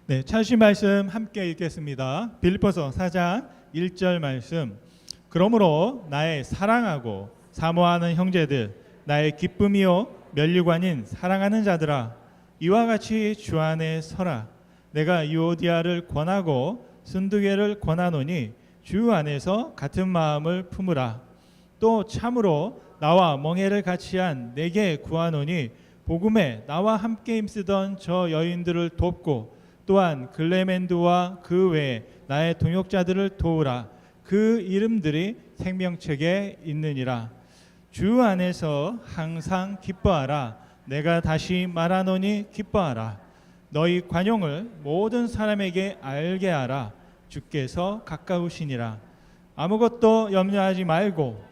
네, 찬시 말씀 함께 읽겠습니다. 빌립보서 4장 1절 말씀. 그러므로 나의 사랑하고 사모하는 형제들, 나의 기쁨이요 면류관인 사랑하는 자들아, 이와 같이 주 안에 서라. 내가 유오디아를 권하고 순두개를 권하노니 주 안에서 같은 마음을 품으라. 또 참으로 나와 멍에를 같이 한 내게 구하노니 복음에 나와 함께 힘쓰던 저 여인들을 돕고 또한 글레멘드와 그 외에 나의 동역자들을 도우라. 그 이름들이 생명책에 있느니라. 주 안에서 항상 기뻐하라. 내가 다시 말하노니 기뻐하라. 너희 관용을 모든 사람에게 알게 하라. 주께서 가까우시니라. 아무것도 염려하지 말고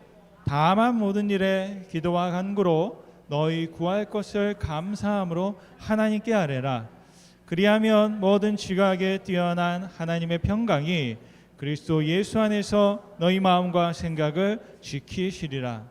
다만 모든 일에 기도와 간구로 너희 구할 것을 감사함으로 하나님께 아뢰라. 그리하면 모든 지각에 뛰어난 하나님의 평강이 그리스도 예수 안에서 너희 마음과 생각을 지키시리라.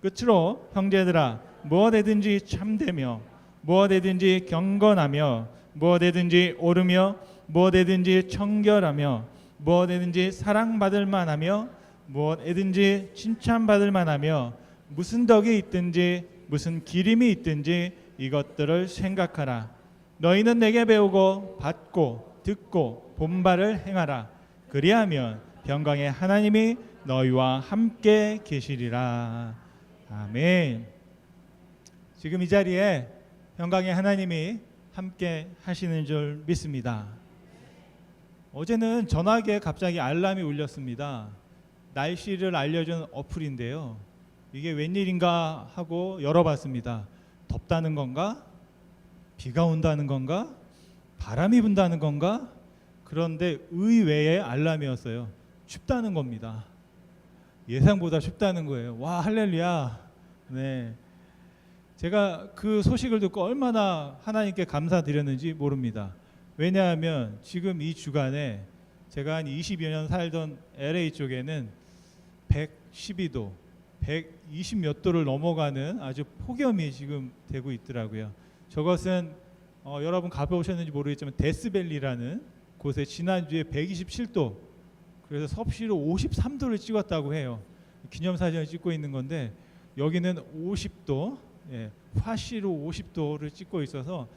끝으로 형제들아, 무엇에든지 참되며 무엇에든지 경건하며 무엇에든지 오르며 무엇에든지 청결하며 무엇에든지 사랑받을 만하며 무엇에든지 칭찬받을 만하며 무슨 덕이 있든지 무슨 기림이 있든지 이것들을 생각하라. 너희는 내게 배우고 받고 듣고 본바를 행하라. 그리하면 평강의 하나님이 너희와 함께 계시리라. 아멘. 지금 이 자리에 평강의 하나님이 함께 하시는 줄 믿습니다. 어제는 전화기에 갑자기 알람이 울렸습니다. 날씨를 알려주는 어플인데요. 이게 웬일인가 하고 열어봤습니다. 덥다는 건가? 비가 온다는 건가? 바람이 분다는 건가? 그런데 의외의 알람이었어요. 춥다는 겁니다. 예상보다 춥다는 거예요. 와, 할렐루야. 네. 제가 그 소식을 듣고 얼마나 하나님께 감사드렸는지 모릅니다. 왜냐하면 지금 이 주간에 제가 한 20여 년 살던 LA 쪽에는 112도, 120 몇 도를 넘어가는 아주 폭염이 지금 되고 있더라고요. 저것은 여러분 가보셨는지 모르겠지만 데스밸리라는 곳에 지난주에 127도, 그래서 섭씨로 53도를 찍었다고 해요. 기념사진을 찍고 있는 건데 여기는 50도, 화씨로 50도를 찍고 있어서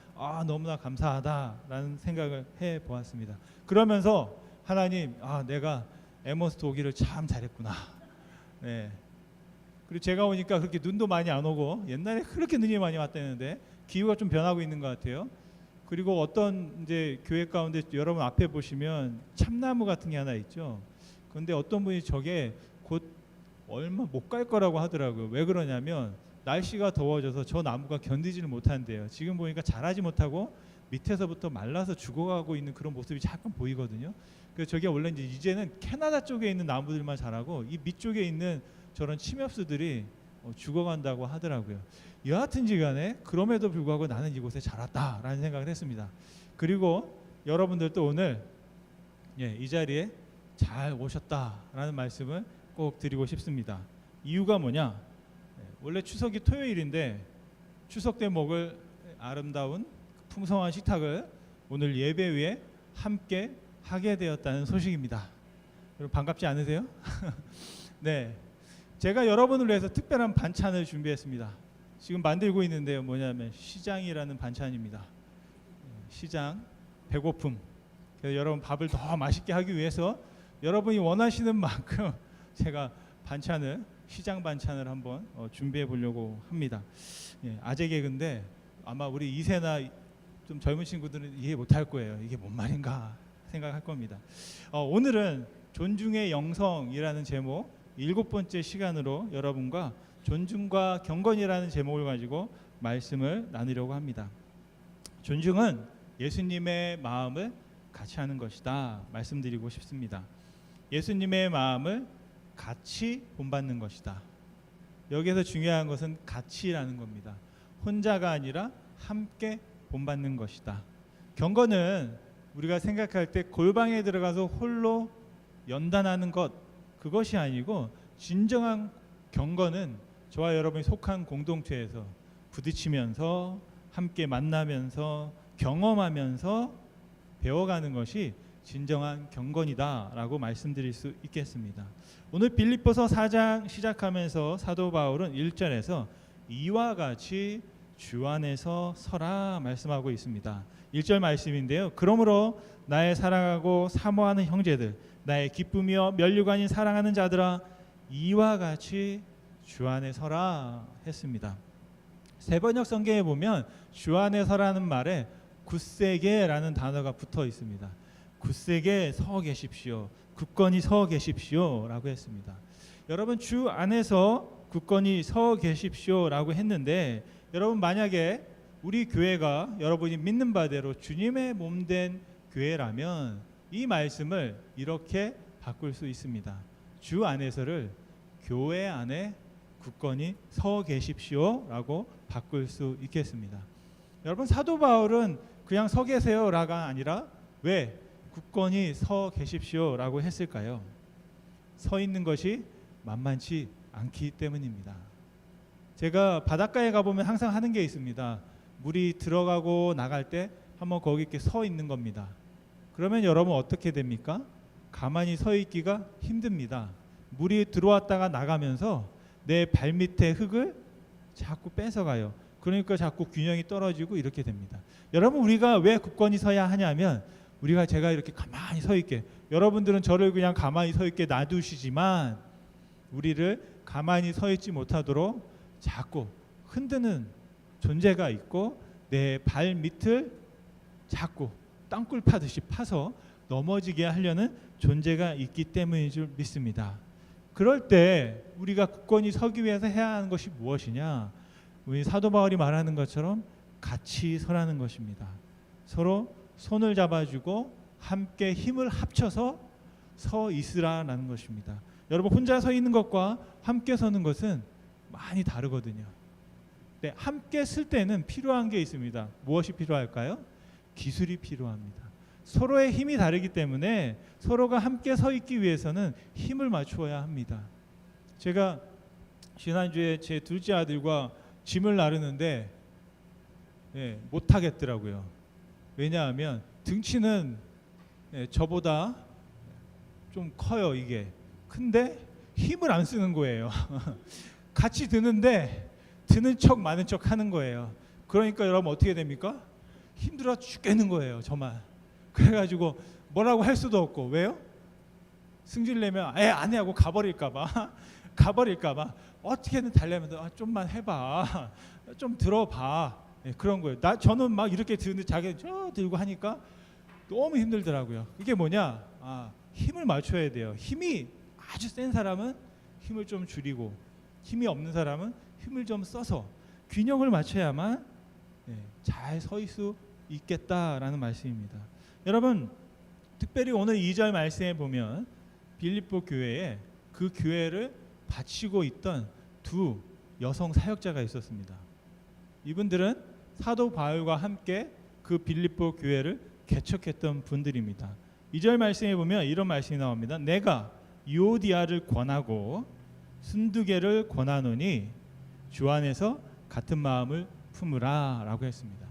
너무나 감사하다라는 생각을 해보았습니다. 그러면서 하나님, 내가 에머스트 오기를 참 잘했구나. 네. 그리고 제가 오니까 그렇게 눈도 많이 안 오고 옛날에 그렇게 눈이 많이 왔다는데 기후가 좀 변하고 있는 것 같아요. 그리고 어떤 이제 교회 가운데 여러분 앞에 보시면 참나무 같은 게 하나 있죠. 그런데 어떤 분이 저게 곧 얼마 못 갈 거라고 하더라고요. 왜 그러냐면 날씨가 더워져서 저 나무가 견디지를 못한대요. 지금 보니까 자라지 못하고 밑에서부터 말라서 죽어가고 있는 그런 모습이 잠깐 보이거든요. 그래서 저게 원래 이제는 캐나다 쪽에 있는 나무들만 자라고 이 밑쪽에 있는 저런 침엽수들이 죽어간다고 하더라고요. 여하튼지간에 그럼에도 불구하고 나는 이곳에 자랐다라는 생각을 했습니다. 그리고 여러분들도 오늘 이 자리에 잘 오셨다라는 말씀을 꼭 드리고 싶습니다. 이유가 뭐냐? 원래 추석이 토요일인데 추석 때 먹을 아름다운 풍성한 식탁을 오늘 예배 위에 함께 하게 되었다는 소식입니다. 여러분 반갑지 않으세요? 네, 제가 여러분을 위해서 특별한 반찬을 준비했습니다. 지금 만들고 있는데요. 뭐냐면 시장이라는 반찬입니다. 시장, 배고픔. 그래서 여러분 밥을 더 맛있게 하기 위해서 여러분이 원하시는 만큼 제가 반찬을 시장 반찬을 한번 준비해 보려고 합니다. 아재 개그인데 아마 우리 2세나 좀 젊은 친구들은 이해 못할 거예요. 이게 뭔 말인가 생각할 겁니다. 오늘은 존중의 영성이라는 제목 7번째 시간으로 여러분과 존중과 경건이라는 제목을 가지고 말씀을 나누려고 합니다. 존중은 예수님의 마음을 같이 하는 것이다 말씀드리고 싶습니다. 예수님의 마음을 같이 본받는 것이다. 여기서 중요한 것은 같이라는 겁니다. 혼자가 아니라 함께 본받는 것이다. 경건은 우리가 생각할 때 골방에 들어가서 홀로 연단하는 것, 그것이 아니고 진정한 경건은 저와 여러분이 속한 공동체에서 부딪히면서 함께 만나면서 경험하면서 배워가는 것이 진정한 경건이다라고 말씀드릴 수 있겠습니다. 오늘 빌립보서 4장 시작하면서 사도 바울은 1절에서 이와 같이 주 안에서 서라 말씀하고 있습니다. 1절 말씀인데요. 그러므로 나의 사랑하고 사모하는 형제들, 나의 기쁨이여 면류관인 사랑하는 자들아, 이와 같이 주 안에 서라 했습니다. 세번역 성경에 보면 주 안에 서라는 말에 굳세게라는 단어가 붙어 있습니다. 굳세게 서 계십시오. 굳건히 서 계십시오라고 했습니다. 여러분, 주 안에서 굳건히 서 계십시오라고 했는데, 여러분 만약에 우리 교회가 여러분이 믿는 바대로 주님의 몸된 교회라면 이 말씀을 이렇게 바꿀 수 있습니다. 주 안에서를 교회 안에 굳건히 서 계십시오라고 바꿀 수 있겠습니다. 여러분, 사도 바울은 그냥 서 계세요라가 아니라 왜 굳건히 서 계십시오라고 했을까요? 서 있는 것이 만만치 않기 때문입니다. 제가 바닷가에 가보면 항상 하는 게 있습니다. 물이 들어가고 나갈 때 한번 거기 이렇게 서 있는 겁니다. 그러면 여러분 어떻게 됩니까? 가만히 서 있기가 힘듭니다. 물이 들어왔다가 나가면서 내 발밑에 흙을 자꾸 뺏어가요. 그러니까 자꾸 균형이 떨어지고 이렇게 됩니다. 여러분, 우리가 왜 굳건히 서야 하냐면, 제가 이렇게 가만히 서 있게, 여러분들은 저를 그냥 가만히 서 있게 놔두시지만 우리를 가만히 서 있지 못하도록 자꾸 흔드는 존재가 있고, 내 발밑을 자꾸 땅굴 파듯이 파서 넘어지게 하려는 존재가 있기 때문인 줄 믿습니다. 그럴 때 우리가 굳건히 서기 위해서 해야 하는 것이 무엇이냐? 우리 사도 바울이 말하는 것처럼 같이 서라는 것입니다. 서로 손을 잡아주고 함께 힘을 합쳐서 서 있으라는 것입니다. 여러분, 혼자 서 있는 것과 함께 서는 것은 많이 다르거든요. 네, 함께 쓸 때는 필요한 게 있습니다. 무엇이 필요할까요? 기술이 필요합니다. 서로의 힘이 다르기 때문에 서로가 함께 서 있기 위해서는 힘을 맞추어야 합니다. 제가 지난주에 제 둘째 아들과 짐을 나르는데 못 하겠더라고요. 왜냐하면 등치는 저보다 좀 커요. 이게 근데 힘을 안 쓰는 거예요. 같이 드는데 드는 척 많은 척 하는 거예요. 그러니까 여러분 어떻게 됩니까? 힘들어 죽겠는 거예요. 저만. 그래가지고 뭐라고 할 수도 없고. 왜요? 승질내면 안 해 하고 가버릴까봐 어떻게든 달래면서 좀만 해봐, 좀 들어봐, 그런 거예요. 저는 막 이렇게 드는데 자기는 저 들고 하니까 너무 힘들더라고요. 이게 뭐냐? 힘을 맞춰야 돼요. 힘이 아주 센 사람은 힘을 좀 줄이고, 힘이 없는 사람은 힘을 좀 써서 균형을 맞춰야만 잘 서 있을 수 있겠다라는 말씀입니다. 여러분, 특별히 오늘 2절 말씀에 보면 빌립보 교회에 그 교회를 바치고 있던 두 여성 사역자가 있었습니다. 이분들은 사도 바울과 함께 그 빌립보 교회를 개척했던 분들입니다. 2절 말씀에 보면 이런 말씀이 나옵니다. 내가 유오디아를 권하고 순두개를 권하노니 주 안에서 같은 마음을 품으라 라고 했습니다.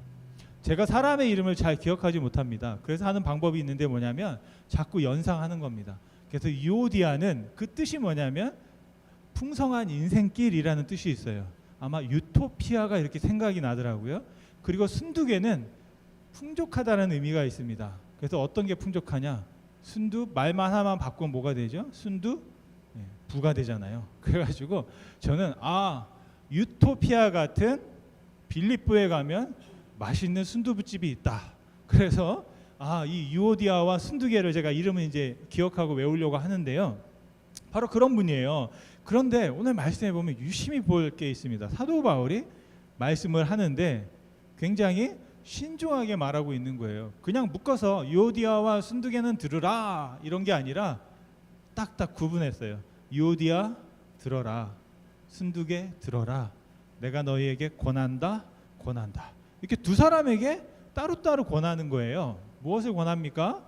제가 사람의 이름을 잘 기억하지 못합니다. 그래서 하는 방법이 있는데 뭐냐면 자꾸 연상하는 겁니다. 그래서 유오디아는 그 뜻이 뭐냐면 풍성한 인생길이라는 뜻이 있어요. 아마 유토피아가 이렇게 생각이 나더라고요. 그리고 순두개는 풍족하다는 의미가 있습니다. 그래서 어떤 게 풍족하냐? 순두 말만 하나만 바꾸면 뭐가 되죠? 순두 부가 되잖아요. 그래가지고 저는 유토피아 같은 빌립보에 가면 맛있는 순두부집이 있다. 그래서 이 유오디아와 순두개를 제가 이름을 이제 기억하고 외우려고 하는데요. 바로 그런 분이에요. 그런데 오늘 말씀해 보면 유심히 볼 게 있습니다. 사도 바울이 말씀을 하는데 굉장히 신중하게 말하고 있는 거예요. 그냥 묶어서 유오디아와 순두개는 들으라 이런 게 아니라 딱딱 구분했어요. 유오디아 들어라, 순두개 들어라. 내가 너희에게 권한다. 이렇게 두 사람에게 따로따로 권하는 거예요. 무엇을 권합니까?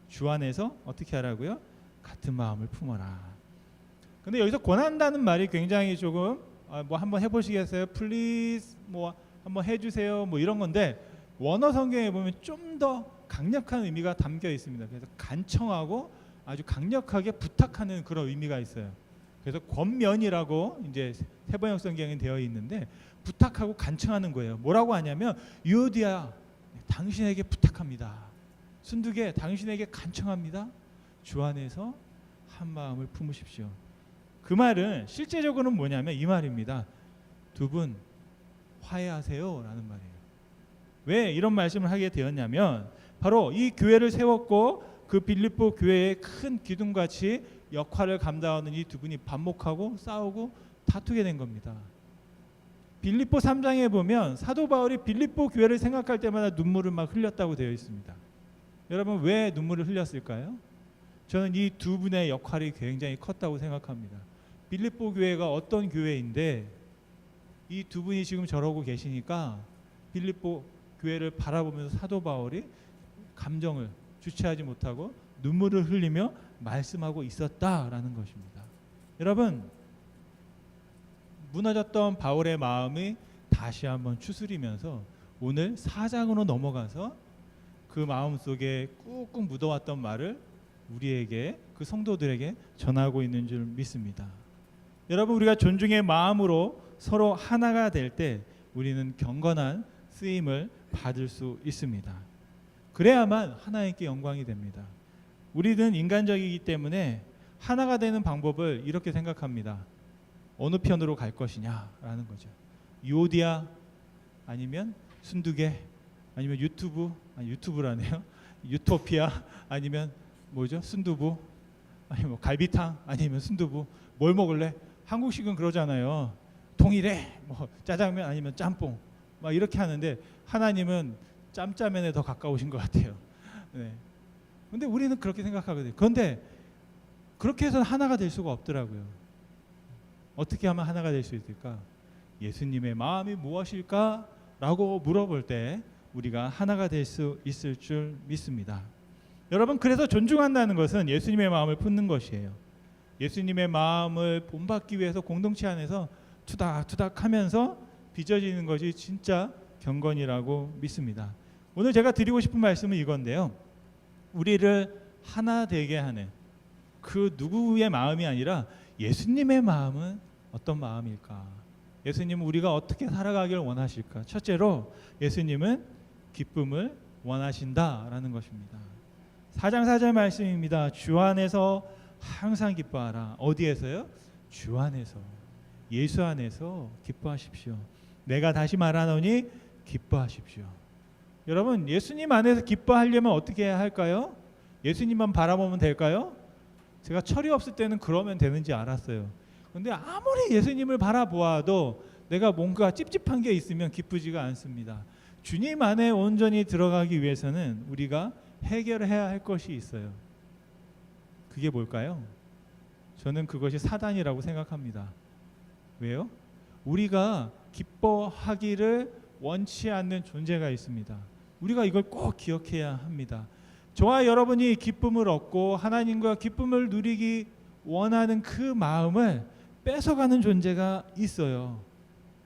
주 안에서 어떻게 하라고요? 같은 마음을 품어라. 근데 여기서 권한다는 말이 굉장히 조금 뭐 한번 해보시겠어요? Please 뭐 한번 해주세요 뭐 이런 건데, 원어 성경에 보면 좀 더 강력한 의미가 담겨 있습니다. 그래서 간청하고 아주 강력하게 부탁하는 그런 의미가 있어요. 그래서 권면이라고 이제 세번역 성경에 되어 있는데 부탁하고 간청하는 거예요. 뭐라고 하냐면 유오디아 당신에게 부탁합니다. 순두계 당신에게 간청합니다. 주 안에서 한 마음을 품으십시오. 그 말은 실제적으로는 뭐냐면 이 말입니다. 두 분 화해하세요 라는 말이에요. 왜 이런 말씀을 하게 되었냐면 바로 이 교회를 세웠고 그 빌립보 교회의 큰 기둥같이 역할을 감당하는 이 두 분이 반목하고 싸우고 다투게 된 겁니다. 빌립보 3장에 보면 사도 바울이 빌립보 교회를 생각할 때마다 눈물을 막 흘렸다고 되어 있습니다. 여러분 왜 눈물을 흘렸을까요? 저는 이 두 분의 역할이 굉장히 컸다고 생각합니다. 빌립보 교회가 어떤 교회인데 이 두 분이 지금 저러고 계시니까 빌립보 교회를 바라보면서 사도 바울이 감정을 주체하지 못하고 눈물을 흘리며 말씀하고 있었다라는 것입니다. 여러분 무너졌던 바울의 마음이 다시 한번 추스리면서 오늘 4장으로 넘어가서 그 마음속에 꾹꾹 묻어왔던 말을 우리에게 그 성도들에게 전하고 있는 줄 믿습니다. 여러분 우리가 존중의 마음으로 서로 하나가 될 때 우리는 경건한 쓰임을 받을 수 있습니다. 그래야만 하나님께 영광이 됩니다. 우리는 인간적이기 때문에 하나가 되는 방법을 이렇게 생각합니다. 어느 편으로 갈 것이냐라는 거죠. 유오디아 아니면 순두계 아니면 유튜브라네요. 유토피아 아니면 뭐죠? 순두부 아니면 뭐 갈비탕 아니면 순두부 뭘 먹을래? 한국식은 그러잖아요. 통일해 뭐 짜장면 아니면 짬뽕 막 이렇게 하는데 하나님은 짬짜면에 더 가까우신 것 같아요. 네. 근데 우리는 그렇게 생각하거든요. 그런데 그렇게 해서는 하나가 될 수가 없더라고요. 어떻게 하면 하나가 될 수 있을까? 예수님의 마음이 무엇일까? 라고 물어볼 때 우리가 하나가 될 수 있을 줄 믿습니다. 여러분 그래서 존중한다는 것은 예수님의 마음을 품는 것이에요. 예수님의 마음을 본받기 위해서 공동체 안에서 투닥투닥 하면서 빚어지는 것이 진짜 경건이라고 믿습니다. 오늘 제가 드리고 싶은 말씀은 이건데요. 우리를 하나 되게 하는 그 누구의 마음이 아니라 예수님의 마음은 어떤 마음일까? 예수님은 우리가 어떻게 살아가기를 원하실까? 첫째로 예수님은 기쁨을 원하신다라는 것입니다. 4장 4절 말씀입니다. 주 안에서 항상 기뻐하라. 어디에서요? 주 안에서. 예수 안에서 기뻐하십시오. 내가 다시 말하노니 기뻐하십시오. 여러분 예수님 안에서 기뻐하려면 어떻게 해야 할까요? 예수님만 바라보면 될까요? 제가 철이 없을 때는 그러면 되는지 알았어요. 그런데 아무리 예수님을 바라보아도 내가 뭔가 찝찝한 게 있으면 기쁘지가 않습니다. 주님 안에 온전히 들어가기 위해서는 우리가 해결해야 할 것이 있어요. 그게 뭘까요? 저는 그것이 사단이라고 생각합니다. 왜요? 우리가 기뻐하기를 원치 않는 존재가 있습니다. 우리가 이걸 꼭 기억해야 합니다. 저와 여러분이 기쁨을 얻고 하나님과 기쁨을 누리기 원하는 그 마음을 뺏어가는 존재가 있어요.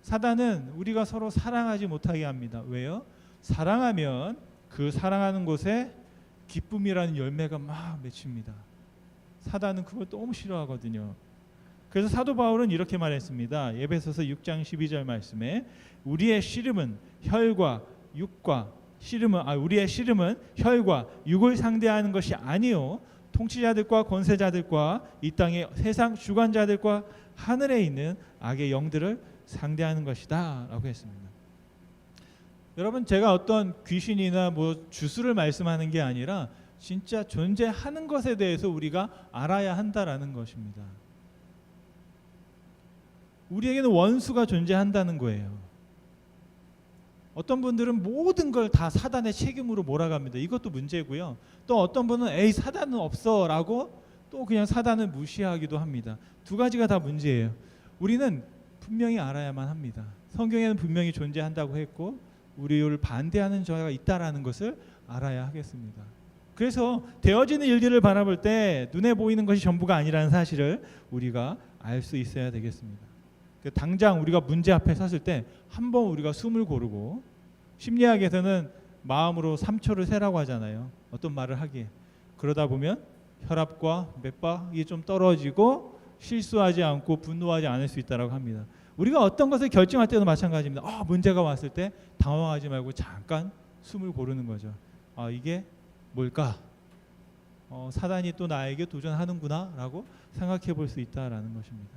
사단은 우리가 서로 사랑하지 못하게 합니다. 왜요? 사랑하면 그 사랑하는 곳에 기쁨이라는 열매가 막 맺힙니다. 사단은 그걸 너무 싫어하거든요. 그래서 사도 바울은 이렇게 말했습니다. 에베소서 6장 12절 말씀에 우리의 씨름은 혈과 육과 우리의 씨름은 혈과 육을 상대하는 것이 아니요 통치자들과 권세자들과 이 땅의 세상 주관자들과 하늘에 있는 악의 영들을 상대하는 것이다 라고 했습니다. 여러분 제가 어떤 귀신이나 뭐 주술을 말씀하는 게 아니라 진짜 존재하는 것에 대해서 우리가 알아야 한다라는 것입니다. 우리에게는 원수가 존재한다는 거예요. 어떤 분들은 모든 걸 다 사단의 책임으로 몰아갑니다. 이것도 문제고요. 또 어떤 분은 에이 사단은 없어 라고 또 그냥 사단을 무시하기도 합니다. 두 가지가 다 문제예요. 우리는 분명히 알아야만 합니다. 성경에는 분명히 존재한다고 했고 우리를 반대하는 자가 있다라는 것을 알아야 하겠습니다. 그래서 되어지는 일들을 바라볼 때 눈에 보이는 것이 전부가 아니라는 사실을 우리가 알 수 있어야 되겠습니다. 당장 우리가 문제 앞에 섰을 때 한번 우리가 숨을 고르고 심리학에서는 마음으로 3초를 세라고 하잖아요. 어떤 말을 하기에. 그러다 보면 혈압과 맥박이 좀 떨어지고 실수하지 않고 분노하지 않을 수 있다고 합니다. 우리가 어떤 것을 결정할 때도 마찬가지입니다. 문제가 왔을 때 당황하지 말고 잠깐 숨을 고르는 거죠. 이게 뭘까? 사단이 또 나에게 도전하는구나 라고 생각해 볼 수 있다라는 것입니다.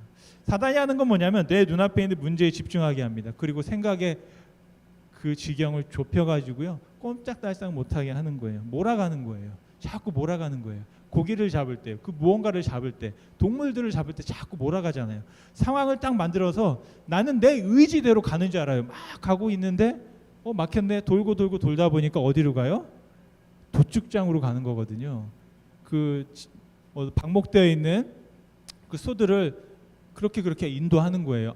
사단이 하는 건 뭐냐면 내 눈앞에 있는 문제에 집중하게 합니다. 그리고 생각의 그 지경을 좁혀가지고요, 꼼짝달싹 못하게 하는 거예요. 몰아가는 거예요. 자꾸 몰아가는 거예요. 고기를 잡을 때, 그 무언가를 잡을 때, 동물들을 잡을 때 자꾸 몰아가잖아요. 상황을 딱 만들어서 나는 내 의지대로 가는 줄 알아요. 막 가고 있는데 막혔네. 돌고 돌고 돌다 보니까 어디로 가요? 도축장으로 가는 거거든요. 그 방목되어 있는 그 소들을 그렇게 인도하는 거예요.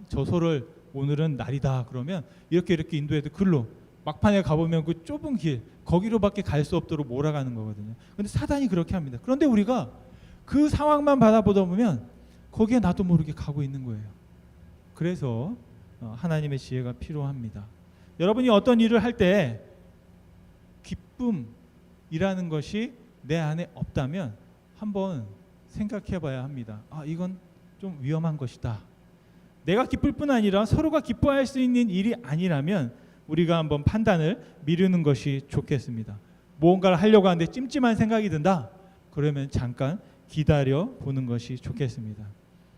저 소를 오늘은 날이다. 그러면 이렇게 인도해도 글로 막판에 가보면 그 좁은 길 거기로밖에 갈 수 없도록 몰아가는 거거든요. 근데 사단이 그렇게 합니다. 그런데 우리가 그 상황만 바라보다 보면 거기에 나도 모르게 가고 있는 거예요. 그래서 하나님의 지혜가 필요합니다. 여러분이 어떤 일을 할 때 기쁨이라는 것이 내 안에 없다면 한번 생각해 봐야 합니다. 이건 좀 위험한 것이다. 내가 기쁠 뿐 아니라 서로가 기뻐할 수 있는 일이 아니라면 우리가 한번 판단을 미루는 것이 좋겠습니다. 무언가를 하려고 하는데 찜찜한 생각이 든다. 그러면 잠깐 기다려 보는 것이 좋겠습니다.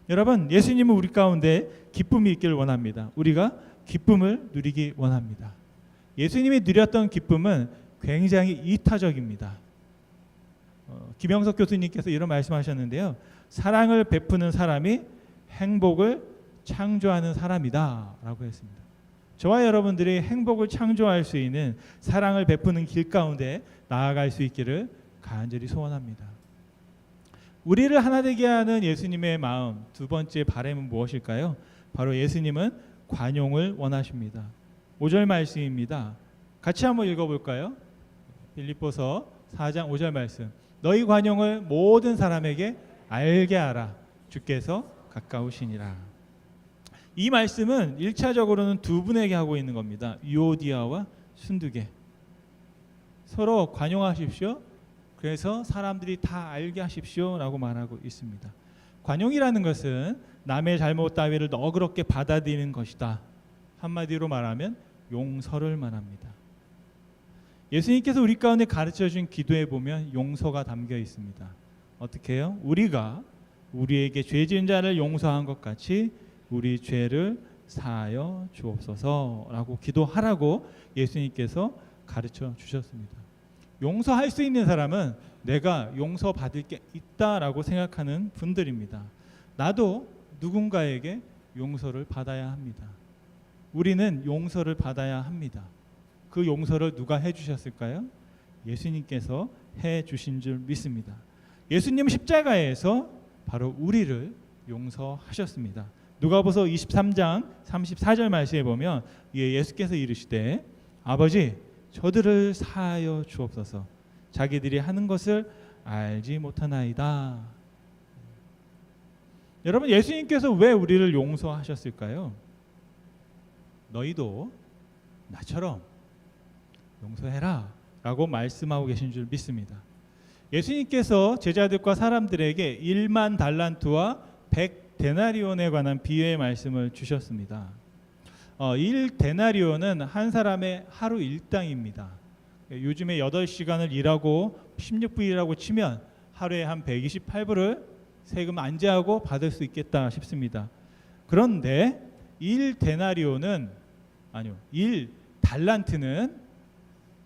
여러분, 예수님은 우리 가운데 기쁨이 있기를 원합니다. 우리가 기쁨을 누리기 원합니다. 예수님이 누렸던 기쁨은 굉장히 이타적입니다. 김영석 교수님께서 이런 말씀하셨는데요. 사랑을 베푸는 사람이 행복을 창조하는 사람이다 라고 했습니다. 저와 여러분들이 행복을 창조할 수 있는 사랑을 베푸는 길 가운데 나아갈 수 있기를 간절히 소원합니다. 우리를 하나 되게 하는 예수님의 마음, 두 번째 바람은 무엇일까요? 바로 예수님은 관용을 원하십니다. 5절 말씀입니다. 같이 한번 읽어볼까요? 빌립보서 4장 5절 말씀. 너희 관용을 모든 사람에게 알게 하라. 주께서 가까우시니라. 이 말씀은 1차적으로는 두 분에게 하고 있는 겁니다. 유오디아와 순두계. 서로 관용하십시오. 그래서 사람들이 다 알게 하십시오 라고 말하고 있습니다. 관용이라는 것은 남의 잘못 따위를 너그럽게 받아들이는 것이다. 한마디로 말하면 용서를 말합니다. 예수님께서 우리 가운데 가르쳐준 기도에 보면 용서가 담겨 있습니다. 어떻게 해요? 우리가 우리에게 죄 지은 자를 용서한 것 같이 우리 죄를 사하여 주옵소서라고 기도하라고 예수님께서 가르쳐 주셨습니다. 용서할 수 있는 사람은 내가 용서받을 게 있다라고 생각하는 분들입니다. 나도 누군가에게 용서를 받아야 합니다. 우리는 용서를 받아야 합니다. 그 용서를 누가 해주셨을까요? 예수님께서 해주신 줄 믿습니다. 예수님 십자가에서 바로 우리를 용서하셨습니다. 누가복음 23장 34절 말씀에 보면 예수께서 이르시되 아버지 저들을 사하여 주옵소서 자기들이 하는 것을 알지 못하나이다. 여러분, 예수님께서 왜 우리를 용서하셨을까요? 너희도 나처럼 용서해라 라고 말씀하고 계신 줄 믿습니다. 예수님께서 제자들과 사람들에게 1만 달란트와 100데나리온에 관한 비유의 말씀을 주셨습니다. 1데나리온은 한 사람의 하루 일당입니다. 요즘에 8시간을 일하고 16불이라고 치면 하루에 한 128불을 세금 안제하고 받을 수 있겠다 싶습니다. 그런데 1달란트는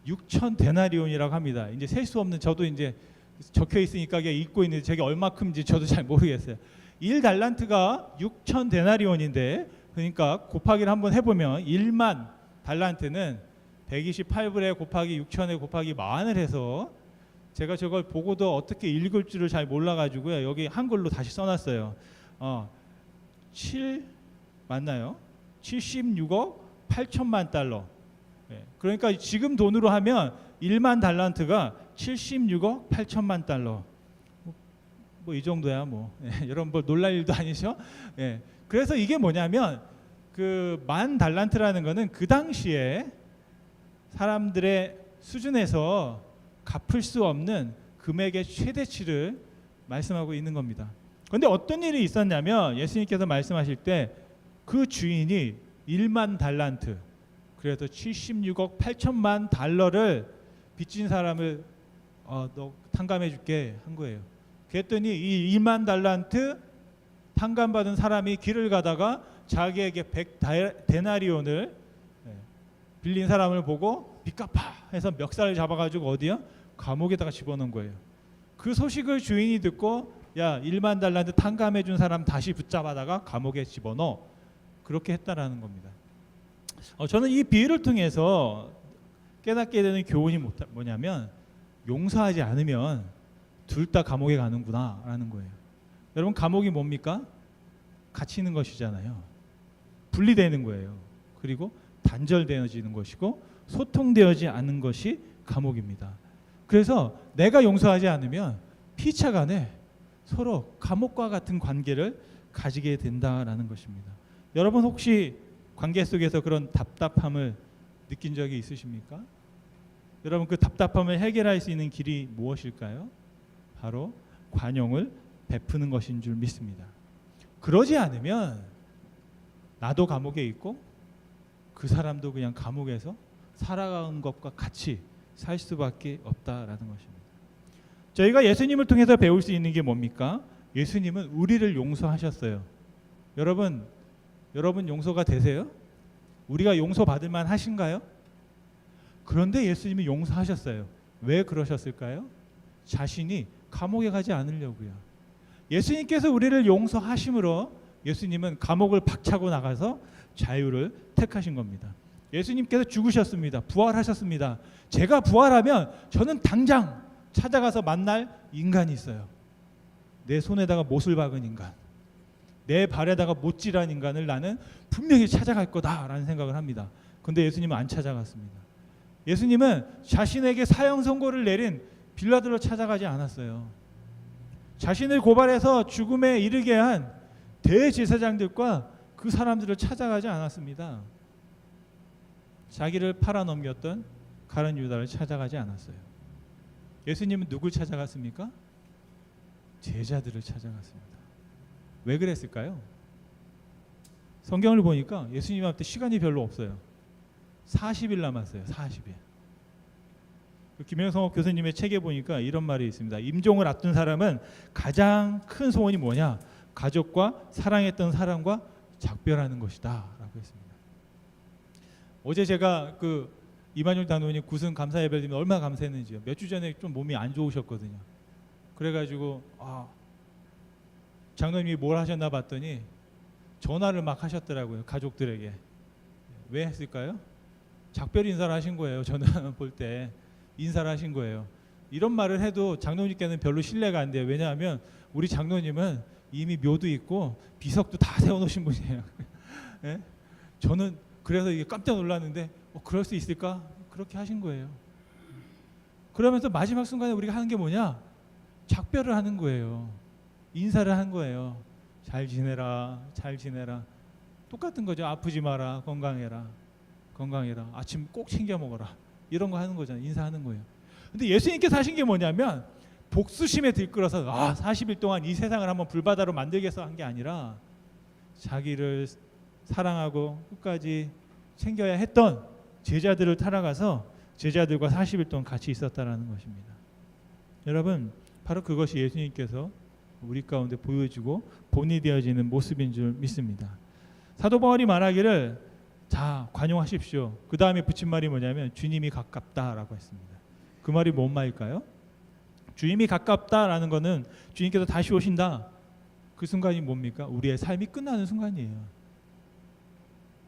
6,000데나리온이라고 합니다. 이제 셀 수 없는, 저도 이제 적혀 있으니까 읽고 있는데 저게 얼마큼인지 저도 잘 모르겠어요. 1달란트가 6,000데나리온인데 그러니까 곱하기를 한번 해보면 1만 달란트는 128불에 곱하기 6,000에 곱하기 10,000을 해서 제가 저걸 보고도 어떻게 읽을 줄을 잘 몰라가지고요. 여기 한글로 다시 써놨어요. 7 맞나요? 76억 8천만 달러. 그러니까 지금 돈으로 하면 1만 달란트가 76억 8천만 달러. 뭐 이 정도야 뭐. 여러분 뭐 놀랄 일도 아니죠? 그래서 이게 뭐냐면 그 만 달란트라는 거는 그 당시에 사람들의 수준에서 갚을 수 없는 금액의 최대치를 말씀하고 있는 겁니다. 그런데 어떤 일이 있었냐면 예수님께서 말씀하실 때 그 주인이 1만 달란트, 그래서 76억 8천만 달러를 빚진 사람을 너 탕감해 줄게 한 거예요. 그랬더니 이 2만 달란트 탕감받은 사람이 길을 가다가 자기에게 100 데나리온을 빌린 사람을 보고 빚 갚아 해서 멱살을 잡아가지고 어디요? 감옥에다가 집어넣은 거예요. 그 소식을 주인이 듣고 야 1만 달란트 탕감해 준 사람 다시 붙잡아다가 감옥에 집어넣어. 그렇게 했다라는 겁니다. 저는 이 비유를 통해서 깨닫게 되는 교훈이 뭐냐면 용서하지 않으면 둘 다 감옥에 가는구나 라는 거예요. 여러분 감옥이 뭡니까? 갇히는 것이잖아요. 분리되는 거예요. 그리고 단절되어지는 것이고 소통되어지지 않는 것이 감옥입니다. 그래서 내가 용서하지 않으면 피차 간에 서로 감옥과 같은 관계를 가지게 된다라는 것입니다. 여러분 혹시 관계 속에서 그런 답답함을 느낀 적이 있으십니까? 여러분 그 답답함을 해결할 수 있는 길이 무엇일까요? 바로 관용을 베푸는 것인 줄 믿습니다. 그러지 않으면 나도 감옥에 있고 그 사람도 그냥 감옥에서 살아가는 것과 같이 살 수밖에 없다라는 것입니다. 저희가 예수님을 통해서 배울 수 있는 게 뭡니까? 예수님은 우리를 용서하셨어요. 여러분 용서가 되세요? 우리가 용서받을 만 하신가요? 그런데 예수님이 용서하셨어요. 왜 그러셨을까요? 자신이 감옥에 가지 않으려고요. 예수님께서 우리를 용서하심으로 예수님은 감옥을 박차고 나가서 자유를 택하신 겁니다. 예수님께서 죽으셨습니다. 부활하셨습니다. 제가 부활하면 저는 당장 찾아가서 만날 인간이 있어요. 내 손에다가 못을 박은 인간, 내 발에다가 못질한 인간을 나는 분명히 찾아갈 거다라는 생각을 합니다. 그런데 예수님은 안 찾아갔습니다. 예수님은 자신에게 사형 선고를 내린 빌라도를 찾아가지 않았어요. 자신을 고발해서 죽음에 이르게 한 대제사장들과 그 사람들을 찾아가지 않았습니다. 자기를 팔아넘겼던 가룟 유다를 찾아가지 않았어요. 예수님은 누굴 찾아갔습니까? 제자들을 찾아갔습니다. 왜 그랬을까요? 성경을 보니까 예수님한테 시간이 별로 없어요. 40일 남았어요. 40일. 김영성 교수님의 책에 보니까 이런 말이 있습니다. 임종을 앞둔 사람은 가장 큰 소원이 뭐냐? 가족과 사랑했던 사람과 작별하는 것이다 라고 했습니다. 어제 제가 이만율 단원님 구승 감사 예배를 드리면 얼마나 감사했는지요. 몇 주 전에 좀 몸이 안 좋으셨거든요. 그래가지고 장로님이 뭘 하셨나 봤더니 전화를 막 하셨더라고요. 가족들에게. 왜 했을까요? 작별 인사를 하신 거예요. 전화 볼 때 인사를 하신 거예요. 이런 말을 해도 장로님께는 별로 신뢰가 안 돼요. 왜냐하면 우리 장로님은 이미 묘도 있고 비석도 다 세워놓으신 분이에요. 네? 저는 그래서 이게 깜짝 놀랐는데 그럴 수 있을까? 그렇게 하신 거예요. 그러면서 마지막 순간에 우리가 하는 게 뭐냐? 작별을 하는 거예요. 인사를 한 거예요. 잘 지내라, 잘 지내라. 똑같은 거죠. 아프지 마라, 건강해라, 건강해라. 아침 꼭 챙겨 먹어라. 이런 거 하는 거잖아요. 인사하는 거예요. 근데 예수님께서 하신 게 뭐냐면 복수심에 들끓어서 40일 동안 이 세상을 한번 불바다로 만들겠어 한 게 아니라 자기를 사랑하고 끝까지 챙겨야 했던 제자들을 따라가서 제자들과 40일 동안 같이 있었다라는 것입니다. 여러분 바로 그것이 예수님께서 우리 가운데 보여주고 본이 되어지는 모습인 줄 믿습니다. 사도 바울이 말하기를 자 관용하십시오. 그 다음에 붙인 말이 뭐냐면 주님이 가깝다라고 했습니다. 그 말이 뭔 말일까요? 주님이 가깝다라는 것은 주님께서 다시 오신다. 그 순간이 뭡니까? 우리의 삶이 끝나는 순간이에요.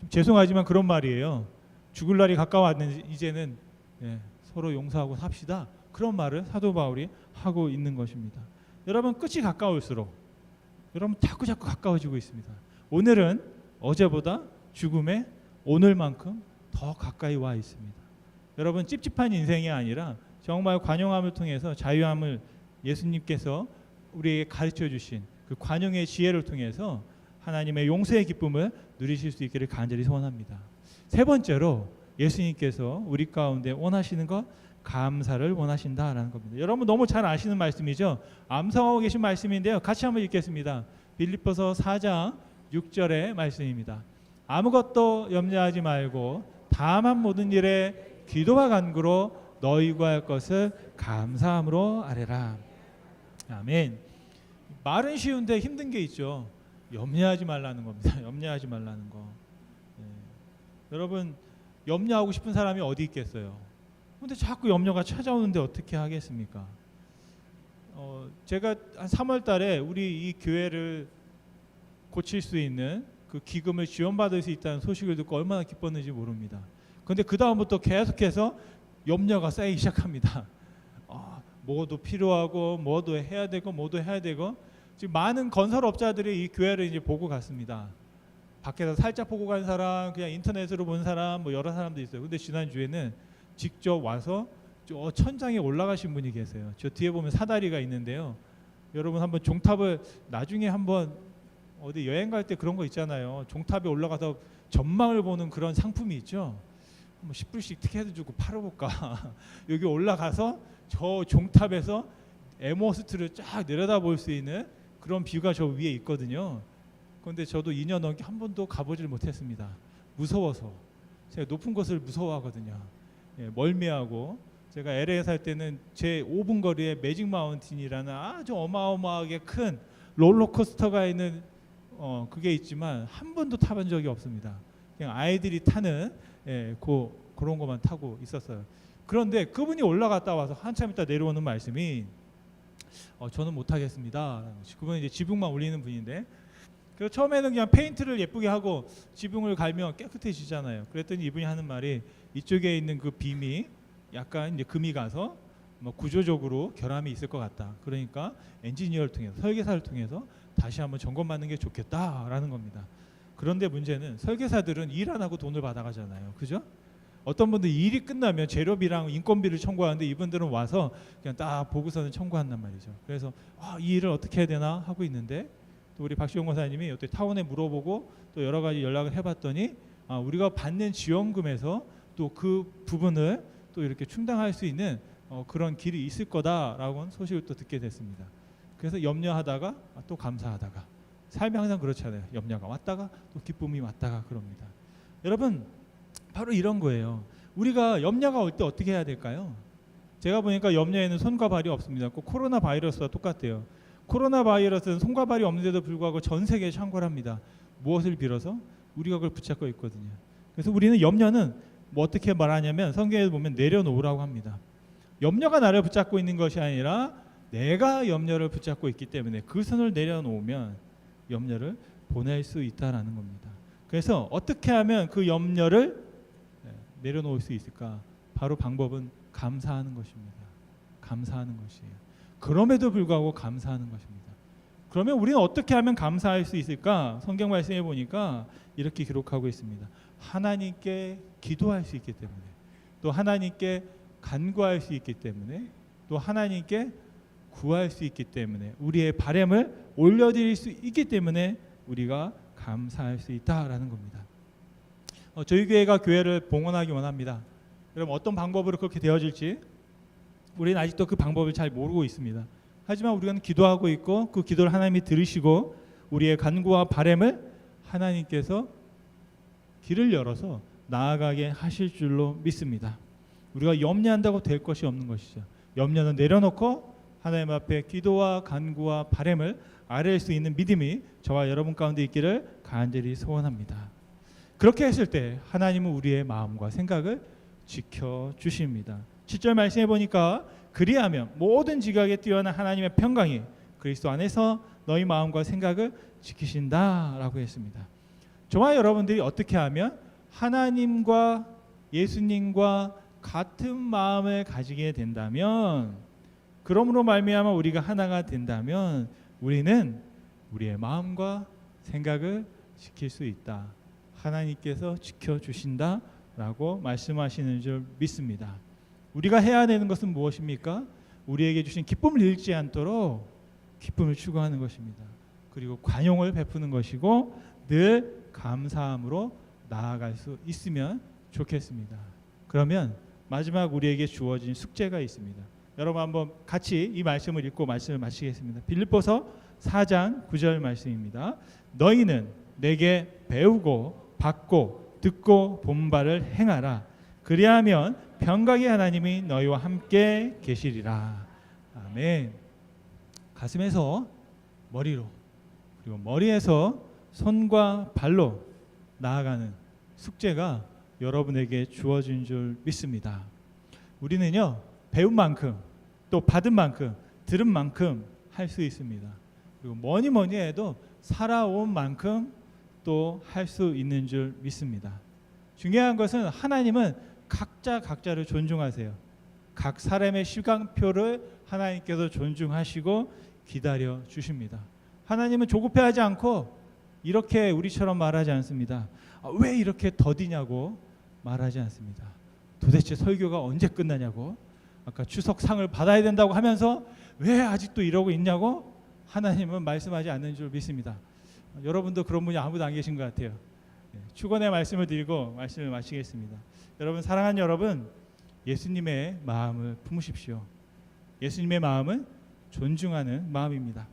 좀 죄송하지만 그런 말이에요. 죽을 날이 가까웠는데 이제는 서로 용서하고 삽시다. 그런 말을 사도 바울이 하고 있는 것입니다. 여러분 끝이 가까울수록 여러분 자꾸 가까워지고 있습니다. 오늘은 어제보다 죽음에 오늘만큼 더 가까이 와 있습니다. 여러분 찝찝한 인생이 아니라 정말 관용함을 통해서 자유함을 예수님께서 우리에게 가르쳐 주신 그 관용의 지혜를 통해서 하나님의 용서의 기쁨을 누리실 수 있기를 간절히 소원합니다. 세 번째로 예수님께서 우리 가운데 원하시는 것 감사를 원하신다라는 겁니다. 여러분 너무 잘 아시는 말씀이죠. 암송하고 계신 말씀인데요. 같이 한번 읽겠습니다. 빌립보서 4장 6절의 말씀입니다. 아무것도 염려하지 말고 다만 모든 일에 기도와 간구로 너희가 할 것을 감사함으로 아뢰라. 아멘. 말은 쉬운데 힘든 게 있죠. 염려하지 말라는 겁니다. 염려하지 말라는 거. 여러분 염려하고 싶은 사람이 어디 있겠어요. 근데 자꾸 염려가 찾아오는데 어떻게 하겠습니까? 제가 한 3월 달에 우리 이 교회를 고칠 수 있는 그 기금을 지원받을 수 있다는 소식을 듣고 얼마나 기뻤는지 모릅니다. 그런데 그 다음부터 계속해서 염려가 쌓이기 시작합니다. 뭐도 필요하고 뭐도 해야 되고 뭐도 해야 되고 지금 많은 건설업자들이 이 교회를 이제 보고 갔습니다. 밖에서 살짝 보고 간 사람, 그냥 인터넷으로 본 사람, 뭐 여러 사람도 있어요. 근데 지난 주에는 직접 와서 저 천장에 올라가신 분이 계세요. 저 뒤에 보면 사다리가 있는데요. 여러분 한번 종탑을 나중에 한번 어디 여행 갈 때 그런 거 있잖아요. 종탑에 올라가서 전망을 보는 그런 상품이 있죠. 한번 10불씩 티켓을 주고 팔아볼까. 여기 올라가서 저 종탑에서 에머스트를 쫙 내려다볼 수 있는 그런 뷰가 저 위에 있거든요. 그런데 저도 2년 넘게 한 번도 가보질 못했습니다. 무서워서. 제가 높은 곳을 무서워하거든요. 멀미하고. 제가 LA에 살 때는 제 5분 거리에 매직 마운틴이라는 아주 어마어마하게 큰 롤러코스터가 있는 그게 있지만 한 번도 타본 적이 없습니다. 그냥 아이들이 타는 그런 것만 타고 있었어요. 그런데 그분이 올라갔다 와서 한참 있다 내려오는 말씀이 저는 못하겠습니다. 그분은 이제 지붕만 올리는 분인데 그래서 처음에는 그냥 페인트를 예쁘게 하고 지붕을 갈면 깨끗해지잖아요. 그랬더니 이분이 하는 말이 이쪽에 있는 그 빔이 약간 이제 금이 가서 뭐 구조적으로 결함이 있을 것 같다. 그러니까 엔지니어를 통해서 설계사를 통해서 다시 한번 점검받는 게 좋겠다라는 겁니다. 그런데 문제는 설계사들은 일 안 하고 돈을 받아가잖아요. 그죠? 어떤 분들 일이 끝나면 재료비랑 인건비를 청구하는데 이분들은 와서 그냥 딱 보고서는 청구한단 말이죠. 그래서 이 일을 어떻게 해야 되나 하고 있는데 또 우리 박시용 권사님이 어떻게 타원에 물어보고 또 여러 가지 연락을 해봤더니 우리가 받는 지원금에서 또 그 부분을 또 이렇게 충당할 수 있는 그런 길이 있을 거다라고 소식을 또 듣게 됐습니다. 그래서 염려하다가 또 감사하다가 삶이 항상 그렇잖아요. 염려가 왔다가 또 기쁨이 왔다가 그럽니다. 여러분 바로 이런 거예요. 우리가 염려가 올 때 어떻게 해야 될까요? 제가 보니까 염려에는 손과 발이 없습니다. 꼭 코로나 바이러스와 똑같아요. 코로나 바이러스는 손과 발이 없는데도 불구하고 전 세계에 창궐합니다. 무엇을 빌어서? 우리가 그걸 붙잡고 있거든요. 그래서 우리는 염려는 뭐 어떻게 말하냐면 성경에 보면 내려놓으라고 합니다. 염려가 나를 붙잡고 있는 것이 아니라 내가 염려를 붙잡고 있기 때문에 그 손을 내려놓으면 염려를 보낼 수 있다라는 겁니다. 그래서 어떻게 하면 그 염려를 내려놓을 수 있을까? 바로 방법은 감사하는 것입니다. 감사하는 것이에요. 그럼에도 불구하고 감사하는 것입니다. 그러면 우리는 어떻게 하면 감사할 수 있을까? 성경 말씀에 보니까 이렇게 기록하고 있습니다. 하나님께 기도할 수 있기 때문에, 또 하나님께 간구할 수 있기 때문에, 또 하나님께 구할 수 있기 때문에, 우리의 바람을 올려드릴 수 있기 때문에 우리가 감사할 수 있다라는 겁니다. 저희 교회가 교회를 봉헌하기 원합니다. 그럼 어떤 방법으로 그렇게 되어질지 우리는 아직도 그 방법을 잘 모르고 있습니다. 하지만 우리는 기도하고 있고 그 기도를 하나님이 들으시고 우리의 간구와 바람을 하나님께서 길을 열어서 나아가게 하실 줄로 믿습니다. 우리가 염려한다고 될 것이 없는 것이죠. 염려는 내려놓고 하나님 앞에 기도와 간구와 바람을 아뢰일 수 있는 믿음이 저와 여러분 가운데 있기를 간절히 소원합니다. 그렇게 했을 때 하나님은 우리의 마음과 생각을 지켜주십니다. 7절 말씀해 보니까 그리하면 모든 지각에 뛰어난 하나님의 평강이 그리스도 안에서 너희 마음과 생각을 지키신다라고 했습니다. 저와 여러분들이 어떻게 하면 하나님과 예수님과 같은 마음을 가지게 된다면, 그러므로 말미암아 우리가 하나가 된다면 우리는 우리의 마음과 생각을 지킬 수 있다. 하나님께서 지켜주신다라고 말씀하시는 줄 믿습니다. 우리가 해야 되는 것은 무엇입니까? 우리에게 주신 기쁨을 잃지 않도록 기쁨을 추구하는 것입니다. 그리고 관용을 베푸는 것이고 늘 감사함으로 나아갈 수 있으면 좋겠습니다. 그러면 마지막 우리에게 주어진 숙제가 있습니다. 여러분 한번 같이 이 말씀을 읽고 말씀을 마치겠습니다. 빌립보서 4장 9절 말씀입니다. 너희는 내게 배우고 받고 듣고 본 바를 행하라. 그리하면 평강의 하나님이 너희와 함께 계시리라. 아멘. 가슴에서 머리로, 그리고 머리에서 손과 발로 나아가는 숙제가 여러분에게 주어진 줄 믿습니다. 우리는요, 배운 만큼 또 받은 만큼 들은 만큼 할 수 있습니다. 그리고 뭐니 해도 살아온 만큼 또 할 수 있는 줄 믿습니다. 중요한 것은 하나님은 각자를 존중하세요. 각 사람의 시간표를 하나님께서 존중하시고 기다려 주십니다. 하나님은 조급해하지 않고 이렇게 우리처럼 말하지 않습니다. 왜 이렇게 더디냐고 말하지 않습니다. 도대체 설교가 언제 끝나냐고, 아까 추석상을 받아야 된다고 하면서 왜 아직도 이러고 있냐고 하나님은 말씀하지 않는 줄 믿습니다. 여러분도 그런 분이 아무도 안 계신 것 같아요. 축원의 말씀을 드리고 말씀을 마치겠습니다. 여러분, 사랑하는 여러분, 예수님의 마음을 품으십시오. 예수님의 마음은 존중하는 마음입니다.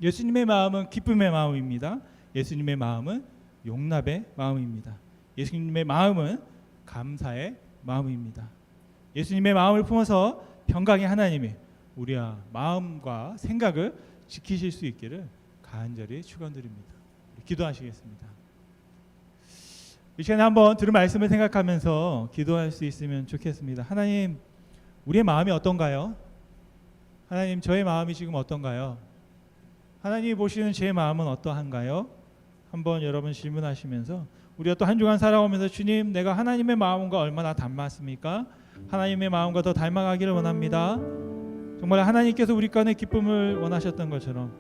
예수님의 마음은 기쁨의 마음입니다. 예수님의 마음은 용납의 마음입니다. 예수님의 마음은 감사의 마음입니다. 예수님의 마음을 품어서 평강의 하나님이 우리의 마음과 생각을 지키실 수 있기를 간절히 축원드립니다. 기도하시겠습니다. 이 시간에 한번 들은 말씀을 생각하면서 기도할 수 있으면 좋겠습니다. 하나님, 우리의 마음이 어떤가요? 하나님, 저의 마음이 지금 어떤가요? 하나님이 보시는 제 마음은 어떠한가요? 한번 여러분 질문하시면서 우리가 또 한 주간 살아오면서 주님, 내가 하나님의 마음과 얼마나 닮았습니까? 하나님의 마음과 더 닮아가기를 원합니다. 정말 하나님께서 우리 가운데 기쁨을 원하셨던 것처럼,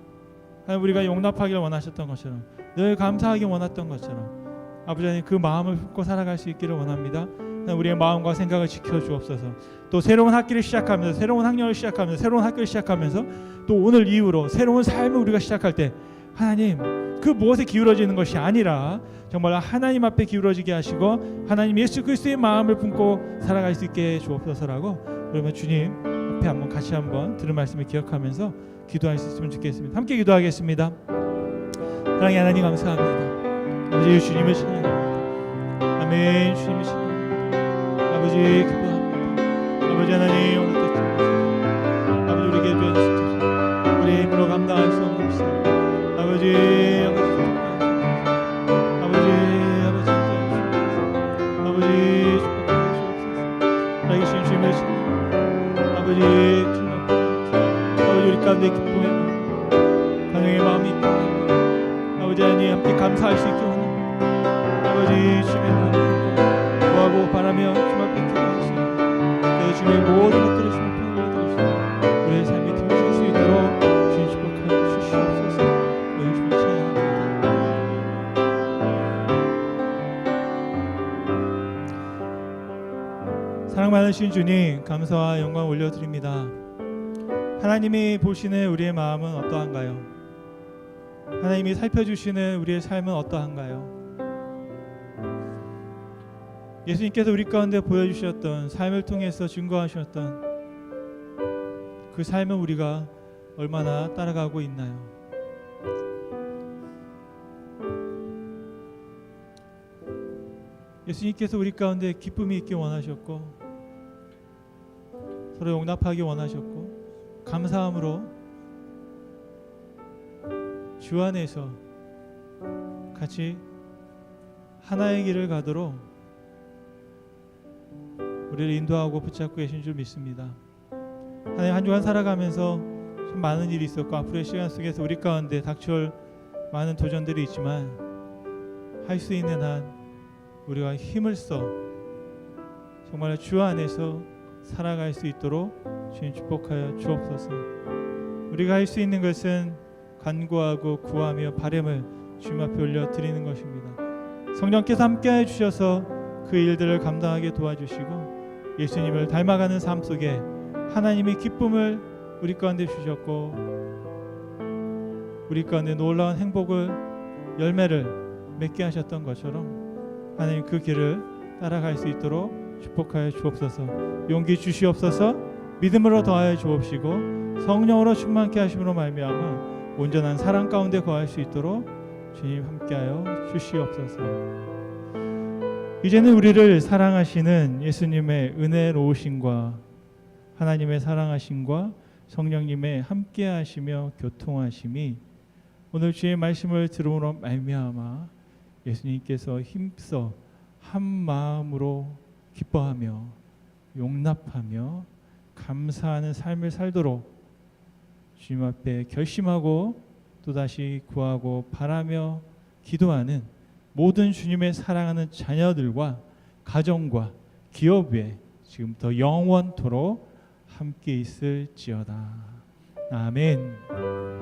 우리가 용납하기를 원하셨던 것처럼, 늘 감사하기 원했던 것처럼 아버지 하나님, 그 마음을 품고 살아갈 수 있기를 원합니다. 우리의 마음과 생각을 지켜주옵소서. 또 새로운 학기를 시작하면서, 새로운 학년을 시작하면서, 새로운 학교를 시작하면서 또 오늘 이후로 새로운 삶을 우리가 시작할 때 하나님, 그 무엇에 기울어지는 것이 아니라 정말 하나님 앞에 기울어지게 하시고 하나님 예수 그리스도의 마음을 품고 살아갈 수 있게 주옵소서라고, 그러면 주님 앞에 한번 같이 한번 들은 말씀을 기억하면서 기도할 수 있으면 좋겠습니다. 함께 기도하겠습니다. 사랑의 하나님, 감사합니다. 아버지, 주님을 찬양합니다. 아멘. 주님을 찬양합니다. 아버지, 기도합니다. 아버지 하나님, 오늘도 아버지 우리에게 주신 우리의 힘으로 감당할 수 없는 것을 아버지 주님 주님을 찬양합니다. 아버지 우리 가운데 기쁨의 마음, 간영의 마음이 있다. 아버지 하나님, 함께 감사할 수 있게 원합니다. 아버지, 주님의 마음을 구하고 바라며 주님 앞에 기도하시니 주님의 모든 것들을 주님 앞에 올려드리시고 우리의 삶이 드러질 수 있도록 주님 축복하여 주시옵소서. 우리 주님 찬양합니다. 사랑 많으신 주님, 감사와 영광 올려드립니다. 하나님이 보시는 우리의 마음은 어떠한가요? 하나님이 살펴주시는 우리의 삶은 어떠한가요? 예수님께서 우리 가운데 보여주셨던 삶을 통해서 증거하셨던 그 삶은 우리가 얼마나 따라가고 있나요? 예수님께서 우리 가운데 기쁨이 있기 원하셨고 서로 용납하기 원하셨고 감사함으로 주 안에서 같이 하나의 길을 가도록 우리를 인도하고 붙잡고 계신 줄 믿습니다. 하나님, 한 주간 살아가면서 참 많은 일이 있었고 앞으로의 시간 속에서 우리 가운데 닥쳐올 많은 도전들이 있지만 할 수 있는 한 우리가 힘을 써 정말 주 안에서 살아갈 수 있도록 주님 축복하여 주옵소서. 우리가 할 수 있는 것은 간구하고 구하며 바람을 주님 앞에 올려드리는 것입니다. 성령께서 함께해 주셔서 그 일들을 감당하게 도와주시고 예수님을 닮아가는 삶 속에 하나님의 기쁨을 우리 가운데 주셨고 우리 가운데 놀라운 행복을 열매를 맺게 하셨던 것처럼 하나님 그 길을 따라갈 수 있도록 축복하여 주옵소서. 용기 주시옵소서. 믿음으로 더하여 주옵시고 성령으로 충만케 하심으로 말미암아 온전한 사랑 가운데 거할 수 있도록 주님 함께하여 주시옵소서. 이제는 우리를 사랑하시는 예수님의 은혜로우심과 하나님의 사랑하심과 성령님의 함께하시며 교통하심이 오늘 주의 말씀을 들음으로 말미암아 예수님께서 힘써 한 마음으로 기뻐하며 용납하며 감사하는 삶을 살도록 주님 앞에 결심하고 또다시 구하고 바라며 기도하는 모든 주님의 사랑하는 자녀들과 가정과 기업에 지금부터 영원토록 함께 있을지어다. 아멘.